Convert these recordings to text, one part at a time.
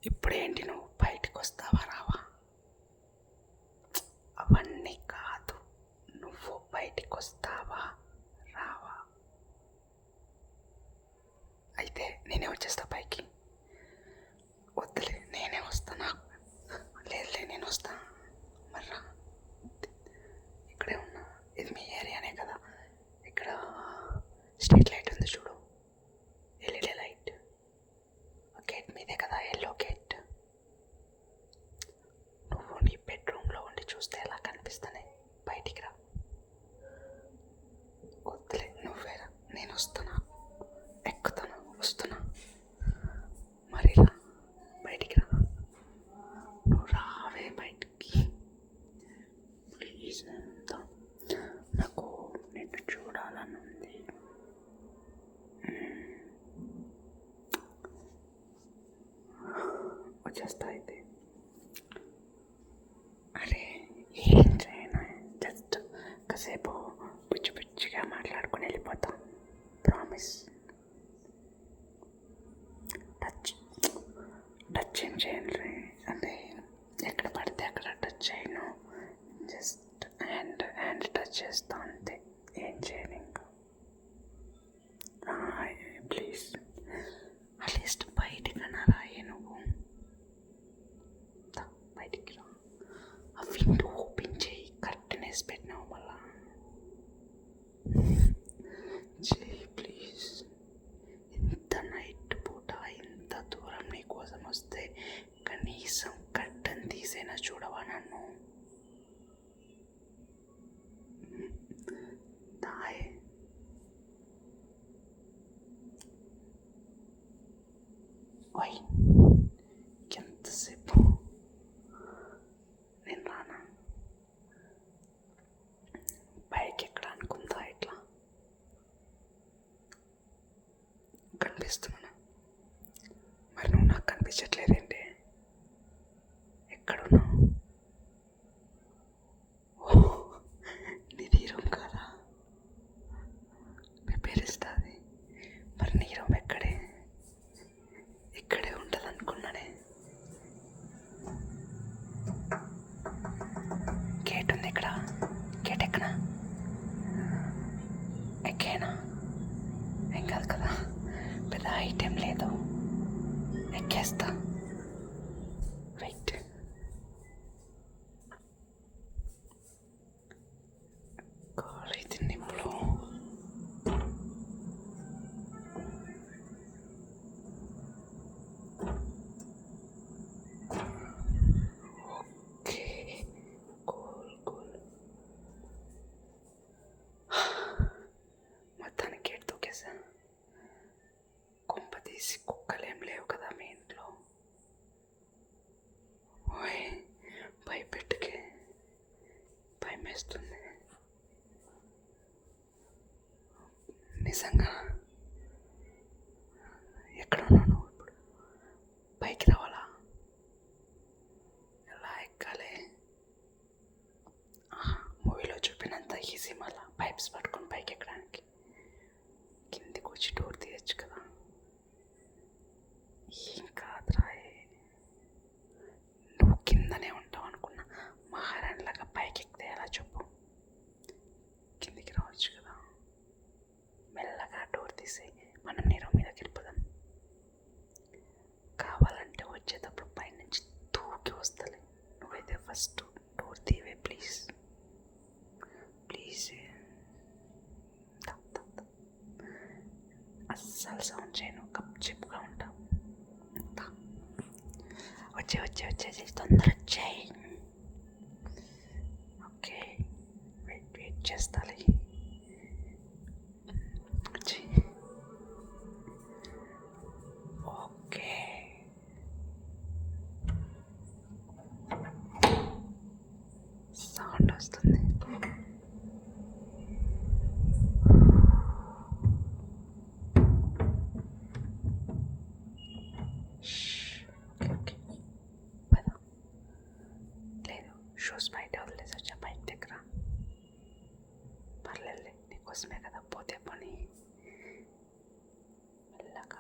ఇప్పుడేంటి నువ్వు బయటికి వస్తావా రావా? అవన్నీ కాదు, నువ్వు బయటికి వస్తావా రావా? అయితే నేనే వచ్చేస్తా పైకి. వద్దులే, నేనే వస్తానా? లేదులే, నేను వస్తా. మర్రా, ఇక్కడే ఉన్నా. ఇది మీ ఏరియానే కదా? ఇక్కడ స్ట్రీట్ లైట్ ఉంది చూడు, ఎల్ఈడి లైట్. గేట్ మీదే కదా, ఎల్లో గేట్. నువ్వు నీ బెడ్రూమ్లో ఉండి చూస్తే ఎలా కనిపిస్తానే? బయటికి రా. వద్దులే, నువ్వేరా, నేను వస్తున్నా, ఎక్కుతాను, వస్తున్నా. మరి రా, బయటికి రా. నువ్వు రావే బయటికి ప్లీజ్. నాకు నిన్ను చూడాలని ఉంది. వచ్చేస్తా అయితే. అరే ఏం చేయను, జస్ట్ కాసేపు పిచ్చి పిచ్చిగా మాట్లాడుకుని వెళ్ళిపోతాం. ప్రామిస్. టచ్ టచ్ ఏం చేయను రే, అంటే ఎక్కడ పడితే అక్కడ టచ్ చేయను. జస్ట్ హ్యాండ్ టచ్ చేస్తా అంతే, ఏం చేయను ఇంకా. ప్లీజ్ అట్లీస్ట్ బయటికన్నా రాయే నువ్వు. బయటికి రా. ఆ విండో ఓపెన్ చేయి, కర్టెన్ వేసి పెట్టినావు మళ్ళా. చేయి ప్లీజ్. ఇంత నైట్ పూట ఇంత దూరం నీ కోసం వస్తే కనీసం కర్టెన్ తీసేనా చూడవా నన్ను? దాయే. ఓయ్, ఎంతసేపు నేను రానా? పైకి ఎక్కడ అనుకుందా? ఇట్లా కనిపిస్తున్నాను, మరి నువ్వు నాకు కనిపించట్లేదేంటి? ఎక్కడున్నావు? నీది రూమ్ కదా, రిపేర్ ఇస్తుంది. మరి నీ రూమ్ ఎక్కడే? ఇక్కడే ఉంటుంది అనుకున్నానే. గేట్ ఉంది ఇక్కడ, గేట్ ఎక్కనా? ఎక్కేనా? ఏం కాదు కదా, పెద్ద ఐటెం లేదు, ఎక్కేస్తా. వెయిట్. కాలేజ్ తిండి ఇప్పుడు. Okay, cool cool. మొత్తానికి గేట్ దూకేసా. కొంప తీసి కుక్కలేం లేవు కదా మీ ఇంట్లో? ఓయ్, భయపెట్టుకే, భయం వేస్తుంది నిజంగా. ఎక్కడ ఉన్నావు నువ్వు ఇప్పుడు? పైకి రావాలా? ఎలా ఎక్కాలి? మూవీలో చూపినంత ఈజీ మళ్ళా పైప్స్ పట్టుకొని పైకి ఎక్కడానికి. కిందికి వచ్చి డోర్ తీయచ్చు కదా. ఏం కాదురా, నువ్వు కిందనే ఉంటావు అనుకున్నా. మహారాణిలాగా పైకి ఎక్కితే ఎలా చెప్పు? కిందికి రావచ్చు కదా. మెల్లగా డోర్ తీసేయి, మనం నీ రూమ్ మీదకి వెళ్ళిపోదాం. కావాలంటే వచ్చేటప్పుడు పైనుంచి దూకి వస్తలే. నువ్వైతే ఫస్ట్ డోర్ తీవే ప్లీజ్. ప్లీజ్ అస్సలు సౌండ్ చేయను, కప్ చిప్గా ఉంటా. వచ్చే తొందర వచ్చాయి. ఓకే, వెయిట్ చేస్తాలి. ఓకే, సౌండ్ వస్తుంది. లేదు, షూస్ బయట వదిలేసి వచ్చా బయట దగ్గర. పర్లేదులే, నీకోసమే కదా, పోతే పని. మెల్లగా.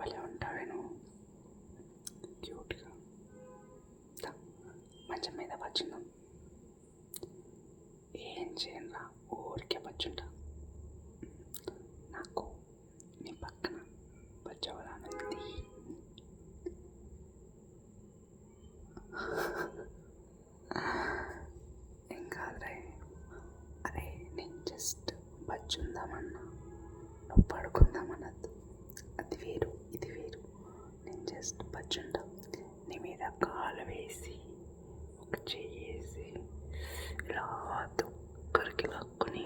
భలే ఉంటావే నువ్వు క్యూట్గా. మంచం మీద వచ్చిందాం. ఏం చేయనురా, ఊరికే పచ్చుంటా. నాకు నీ పక్కన పచ్చవలానుంది. ఏం కాదురా. అరే నేను జస్ట్ పచ్చుందామన్నా, నువ్వు పడుకుందామన్నద్దు. అది వేరు ఇది వేరు. నేను జస్ట్ పచ్చుంటా. నీ మీద కాలు వేసి ఒక చెయ్యేసి ఇలా దగ్గరికి లాక్కుని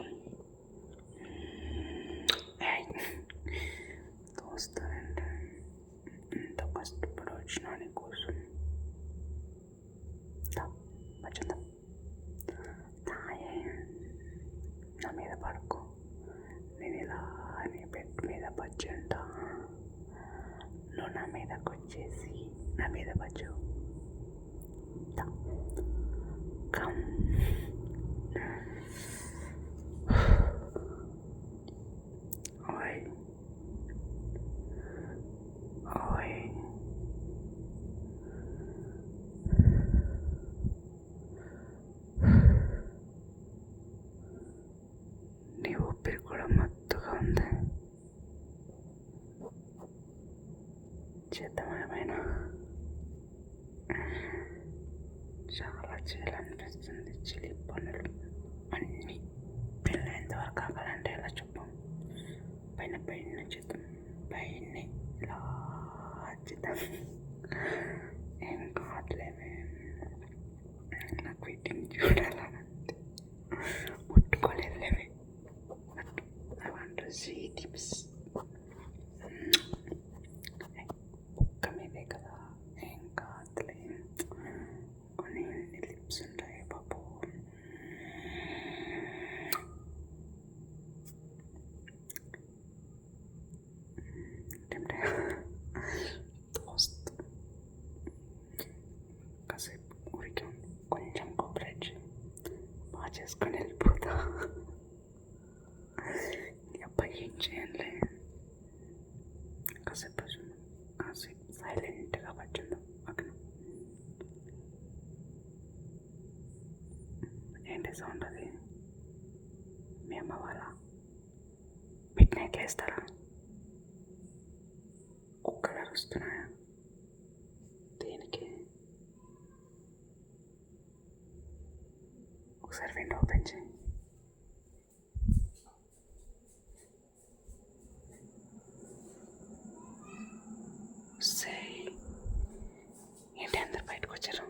తోస్తానంటే ఎంత కష్టపడి వచ్చినా నీ కోసం. పచ్చుందా తాయే, నా మీద పడుకో. నేను ఇలా నీ బెడ్ మీద పచ్చుంటా, నువ్వు నా మీదకి వచ్చేసి నా మీద పచ్చు. కమ్. ఓయ్ ఓయ్ నీ ఊపిరి కూడా మత్తుగా ఉంది. చేద్దామేమైనా. చాలా చేయాలనిపిస్తుంది. చిలి పనులు అన్నీ పెళ్ళైనంత వరకు కావాలంటే ఎలా చెప్పు. పైన పైన చేద్దాం, పైన ఇలా చేద్దాం. ఏం కావట్లేవే, నాకు వెయిటింగ్ చూడాలంటే ముట్టుకోలేదులేవే. I want to see tips. ఒక్క మీదే కదా, ఏం కాదులే. కొన్ని లిప్స్ ఉంటాయి బాబు. దోస్త్ కాసేపు ఊరికే కొంచెం కోఆపరేట్ బాగా చేసుకొని వెళ్ళిపోతా. అబ్బాయి ఏం చేయాలి, కాసేపు సైలెంట్గా పట్టిందాం అక్కడ. ఏంటి సౌండ్ అది? మీ అమ్మ వాళ్ళ మిడ్ నైట్ వేస్తారా? కుక్కలు అరుస్తున్నాయా? దేనికి? ఒకసారి విండో ఓపెన్ చేయి. ఏంటి అందరు బయటకు వచ్చారు?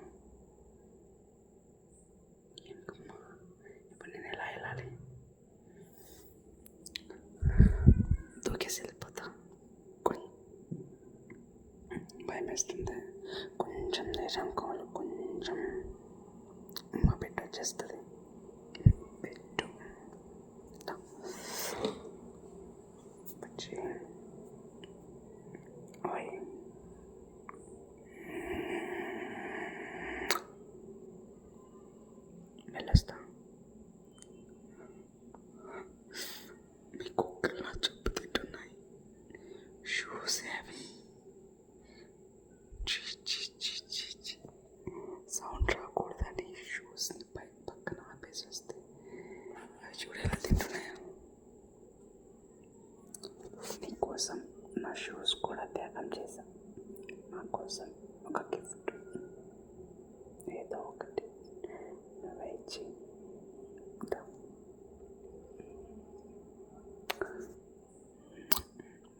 ఇప్పుడు నేను ఎలా వెళ్ళాలి? దూకేసి వెళ్ళిపోతా. భయం వేస్తుంది. కొంచెం నేర్చుకోవాలి. కొంచెం మా బిడ్డ వచ్చేస్తుంది. పెట్టు వచ్చి ఓయ్ వెళ్ళొస్తా. మీ కుక్కలు నా చెప్పు తింటున్నాయి. షూస్ అవి సౌండ్ రాకూడదని షూస్ని పక్కన ఆపేసి వస్తే అవి చూడేలా తింటున్నాయా? నీకోసం నా షూస్ కూడా త్యాగం చేశా. నా కోసం ఒక గిఫ్ట్ ఏదో ఒకటి నువ్వే ఇచ్చి.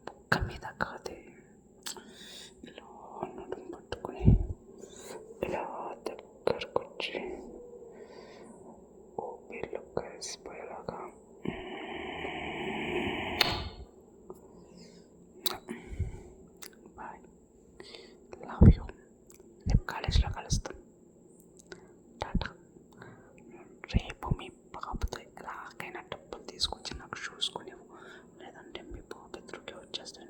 బుక్క మీద కాదే, ఇలా నడుము పట్టుకుని ఇలా దగ్గరకు వచ్చి ఊపిరిలో కలిసిపోయేలాగా. Bye, love you. రేపు కాలేజ్లో కలుస్తాం. టాటా. రేపు మీ బాబుతో ఎలాగైనా డబ్బులు తీసుకొచ్చి నాకు షూస్ కొనివ్వు, లేదంటే మీ బాబు ఎదురుకే వచ్చేస్తాను.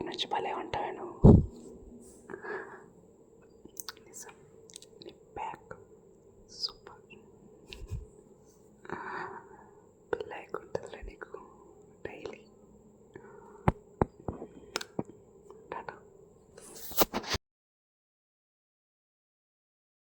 నుంచి భలే ఉంటావే నువ్వు.